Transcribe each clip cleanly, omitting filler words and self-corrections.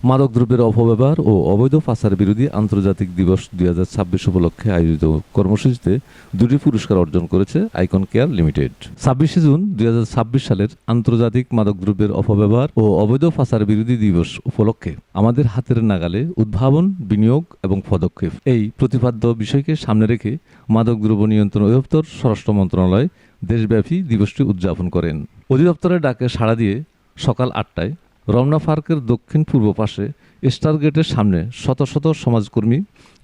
মাদকদ্রব্যের অপব্যবহার ও অবৈধ পাচার বিরোধী আন্তর্জাতিক দিবস 2026 উপলক্ষে আয়োজিত কর্মসূচিতে দুটি পুরস্কার অর্জন করেছে আইকন কেয়ার লিমিটেড। 26 জুন 2026 সালের আন্তর্জাতিক মাদকদ্রব্যের অপব্যবহার ও অবৈধ পাচার বিরোধী দিবস উপলক্ষে আমাদের হাতের নাগালে উদ্ভাবন, বিনিয়োগ এবং পদক্ষেপ এই প্রতিপাদ্য বিষয়কে সামনে রেখে মাদকদ্রব্য নিয়ন্ত্রণ অধিদপ্তর, স্বরাষ্ট্র মন্ত্রণালয় দেশব্যাপী দিবসটি উদযাপন করেন। অধিদপ্তরের ডাকে সাড়া দিয়ে সকাল 8টায় রমনা পার্কের দক্ষিণ পূর্ব পাশে স্টার গেটের সামনে শত শত সমাজকর্মী,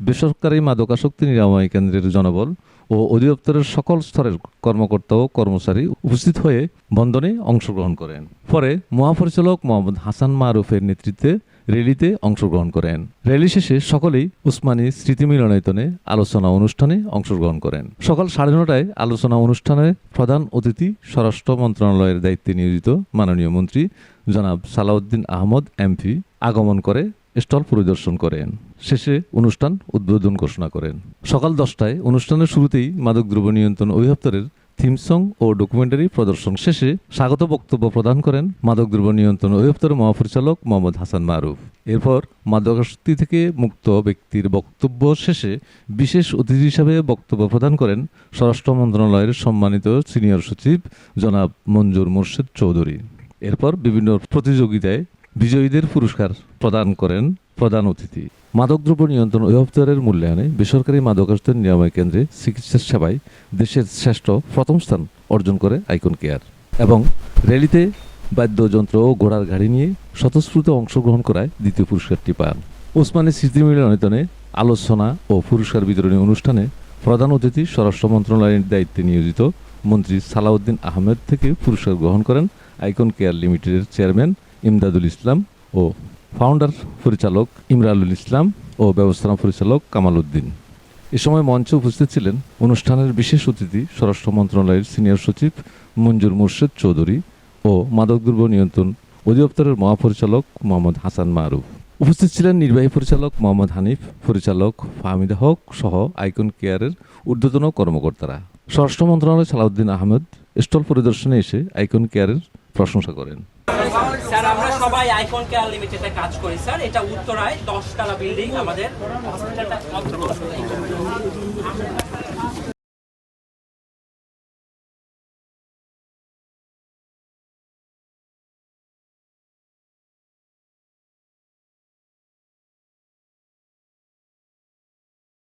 বেসরকারি মাদকাসক্তি নিরাময় কেন্দ্রের জনবল ও অধিদপ্তরের সকল স্তরের কর্মকর্তা ও কর্মচারী উপস্থিত হয়ে বন্ধনে অংশগ্রহণ করেন। পরে মহাপরিচালক মোহাম্মদ হাসান মারুফের নেতৃত্বে র্যালিতে অংশগ্রহণ করেন। র্যালি শেষে সকলেই উসমানী স্মৃতি মিলনায়তনে আলোচনা অনুষ্ঠানে অংশগ্রহণ করেন। সকাল 9:30টায় আলোচনা অনুষ্ঠানে প্রধান অতিথি স্বরাষ্ট্র মন্ত্রণালয়ের দায়িত্বে নিয়োজিত মাননীয় মন্ত্রী জনাব সালাউদ্দিন আহমদ এমপি আগমন করে স্টল পরিদর্শন করেন। শেষে অনুষ্ঠান উদ্বোধন ঘোষণা করেন। সকাল 10টায় অনুষ্ঠানের শুরুতেই মাদকদ্রব্য নিয়ন্ত্রণ অধিদপ্তরের থিম সং ও ডকুমেন্টারি প্রদর্শন শেষে স্বাগত বক্তব্য প্রদান করেন মাদকদ্রব্য নিয়ন্ত্রণ অধিদপ্তরের মহাপরিচালক মোহাম্মদ হাসান মারুফ। এরপর মাদকাসক্তি থেকে মুক্ত ব্যক্তির বক্তব্য শেষে বিশেষ অতিথি হিসাবে বক্তব্য প্রদান করেন স্বরাষ্ট্র মন্ত্রণালয়ের সম্মানিত সিনিয়র সচিব জনাব মঞ্জুর মোর্শেদ চৌধুরী। এরপর বিভিন্ন প্রতিযোগিতায় বিজয়ীদের পুরস্কার প্রদান করেন প্রধান অতিথি। মাদকদ্রব্য নিয়ন্ত্রণ অধিদপ্তরের মূল্যায়নে বেসরকারি মাদকাসক্তি নিরাময় কেন্দ্রে চিকিৎসা সেবায় দেশের শ্রেষ্ঠ প্রথম স্থান অর্জন করে আইকন কেয়ার এবং র্যালিতে বাদ্যযন্ত্র ও ঘোড়ার গাড়ি নিয়ে স্বতঃস্ফূর্ত অংশগ্রহণ করায় দ্বিতীয় পুরস্কারটি পান। ওসমানী স্মৃতি মিলনায়তনে আলোচনা ও পুরস্কার বিতরণী অনুষ্ঠানে প্রধান অতিথি স্বরাষ্ট্র মন্ত্রণালয়ের দায়িত্বে নিয়োজিত মন্ত্রী সালাউদ্দিন আহমেদ থেকে পুরস্কার গ্রহণ করেন আইকন কেয়ার লিমিটেডের চেয়ারম্যান ইমদাদুল ইসলাম ও ফাউন্ডার পরিচালক ইমরানুল ইসলাম ও ব্যবস্থাপনা পরিচালক কামাল উদ্দিন। এ সময় মঞ্চে উপস্থিত ছিলেন অনুষ্ঠানের বিশেষ অতিথি স্বরাষ্ট্র মন্ত্রণালয়ের সিনিয়র সচিব মঞ্জুর মোর্শেদ চৌধুরী ও মাদকদ্রব্য নিয়ন্ত্রণ অধিদপ্তরের মহাপরিচালক মোহাম্মদ হাসান মারুফ। উপস্থিত ছিলেন নির্বাহী পরিচালক মোহাম্মদ হানিফ, পরিচালক ফাহমিদা হক সহ আইকন কেয়ারের ঊর্ধ্বতন কর্মকর্তারা। স্বরাষ্ট্র মন্ত্রণালয় সালাউদ্দিন আহমেদ স্টল পরিদর্শনে এসে আইকন কেয়ারের প্রশংসা করেন। স্যার, আমরা সবাই আইকন কেয়ার লিমিটেডে কাজ করি স্যার। এটা উত্তরায় 10 তলা বিল্ডিং, আমাদের হসপিটালটা